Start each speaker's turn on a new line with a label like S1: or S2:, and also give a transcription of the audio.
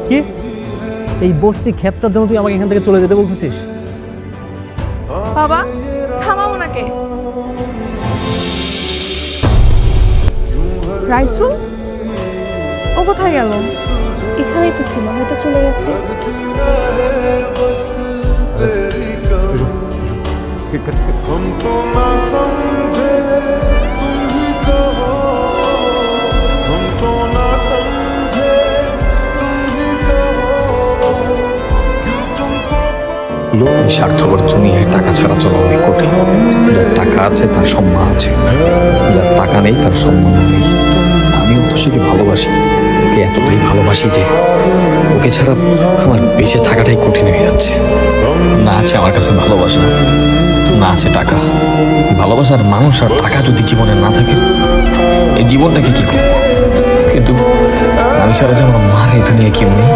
S1: কি এই বস্তি ক্ষেতটার জন্য তুই আমাকে এখান থেকে চলে যেতে বলতেছিস?
S2: বাবা থামাও নাকে। রাইসুল ও কোথায় গেল?
S3: এখানেই তো ছিল, হয়তো চলে গেছে।
S4: हम तो ना समझे तुम ही कहो, हम तो ना समझे तुम ही कहो, क्यों तुमको
S5: স্বার্থপর দুনিয়ায় টাকা ছাড়া চলা অনেক কঠিন। যার টাকা আছে তার সম্মান আছে, যার টাকা নেই তার সম্মান নেই। আমি অতসীকে ভালোবাসি, ওকে এতটাই ভালোবাসি যে ওকে ছাড়া আমার বেঁচে থাকাটাই কঠিন হয়ে যাচ্ছে। না আছে আমার কাছে ভালোবাসা, না আছে টাকা। ভালোবাসার মানুষ আর টাকা যদি জীবনে না থাকে, এই জীবনটাকে কি করবো? কিন্তু আমি ছাড়া যে আমার মার এই দুনিয়ায় কেউ নেই।